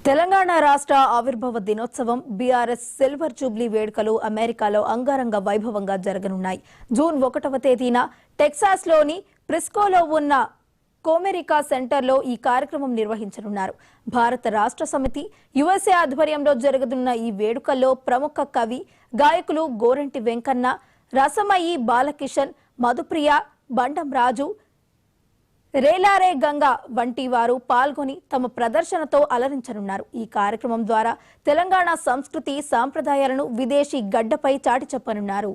తెలంగాణ రాష్ట్ర ఆవిర్భావ దినోత్సవం బీఆర్ఎస్ సిల్వర్ జూబ్లీ వేడుకలు అమెరికాలో అంగరంగ వైభవంగా జరగనున్నాయి. జూన్ 1వ తేదీన టెక్సాస్లోని ప్రిస్కోలో ఉన్న కోమెరికా సెంటర్లో ఈ కార్యక్రమం నిర్వహించనున్నారు. భారత రాష్ట్ర సమితి యుఎస్ఏ ఆధ్వర్యంలో జరగనున్న ఈ వేడుకల్లో ప్రముఖ కవి, గాయకులు గోరంటి వెంకన్న, రసమయి బాలకిషన్, మధుప్రియ, బండం రాజు, రేలారే గంగా వంటి వారు పాల్గొని తమ ప్రదర్శనతో అలరించనున్నారు. ఈ కార్యక్రమం ద్వారా తెలంగాణ సంస్కృతి, సాంప్రదాయాలను విదేశీ గడ్డపై చాటి చెప్పనున్నారు.